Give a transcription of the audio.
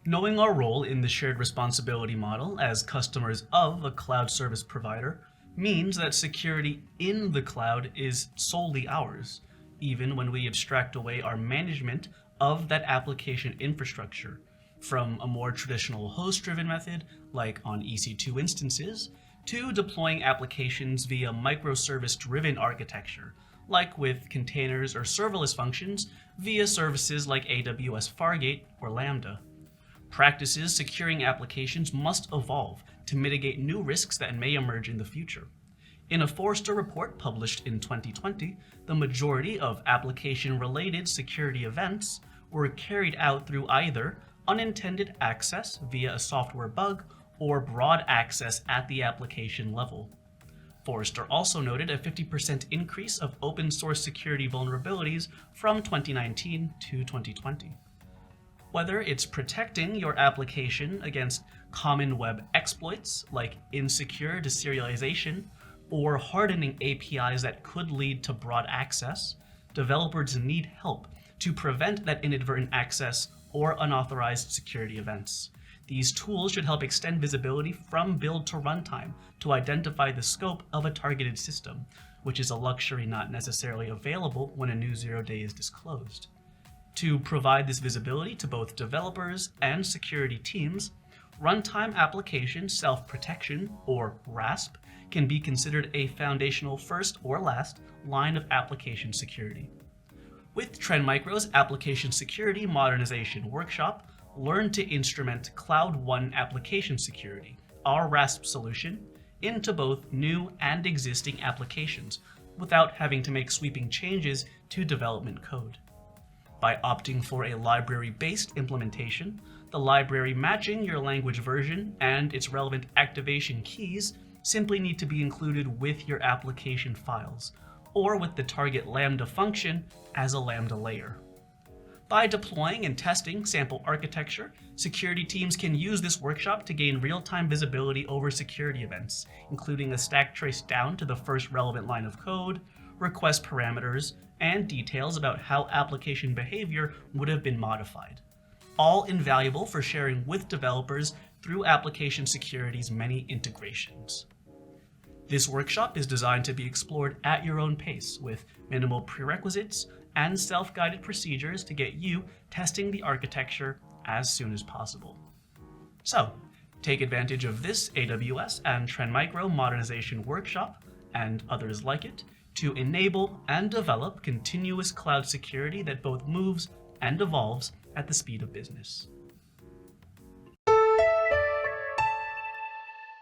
Knowing our role in the shared responsibility model as customers of a cloud service provider means that security in the cloud is solely ours, even when we abstract away our management of that application infrastructure from a more traditional host-driven method, like on EC2 instances, to deploying applications via microservice-driven architecture, like with containers or serverless functions via services like AWS Fargate or Lambda. Practices securing applications must evolve to mitigate new risks that may emerge in the future. In a Forrester report published in 2020, the majority of application-related security events were carried out through either unintended access via a software bug or broad access at the application level. Forrester also noted a 50% increase of open source security vulnerabilities from 2019 to 2020. Whether it's protecting your application against common web exploits like insecure deserialization or hardening APIs that could lead to broad access, developers need help to prevent that inadvertent access or unauthorized security events. These tools should help extend visibility from build to runtime to identify the scope of a targeted system, which is a luxury not necessarily available when a new zero-day is disclosed. To provide this visibility to both developers and security teams, runtime application self-protection, or RASP, can be considered a foundational first or last line of application security. With Trend Micro's Application Security Modernization Workshop, learn to instrument Cloud One Application Security, our RASP solution, into both new and existing applications without having to make sweeping changes to development code. By opting for a library-based implementation, the library matching your language version and its relevant activation keys simply need to be included with your application files, or with the target Lambda function as a Lambda layer. By deploying and testing sample architecture, security teams can use this workshop to gain real-time visibility over security events, including a stack trace down to the first relevant line of code, request parameters, and details about how application behavior would have been modified. All invaluable for sharing with developers through application security's many integrations. This workshop is designed to be explored at your own pace, with minimal prerequisites and self-guided procedures to get you testing the architecture as soon as possible. So, take advantage of this AWS and Trend Micro Modernization Workshop, and others like it, to enable and develop continuous cloud security that both moves and evolves at the speed of business.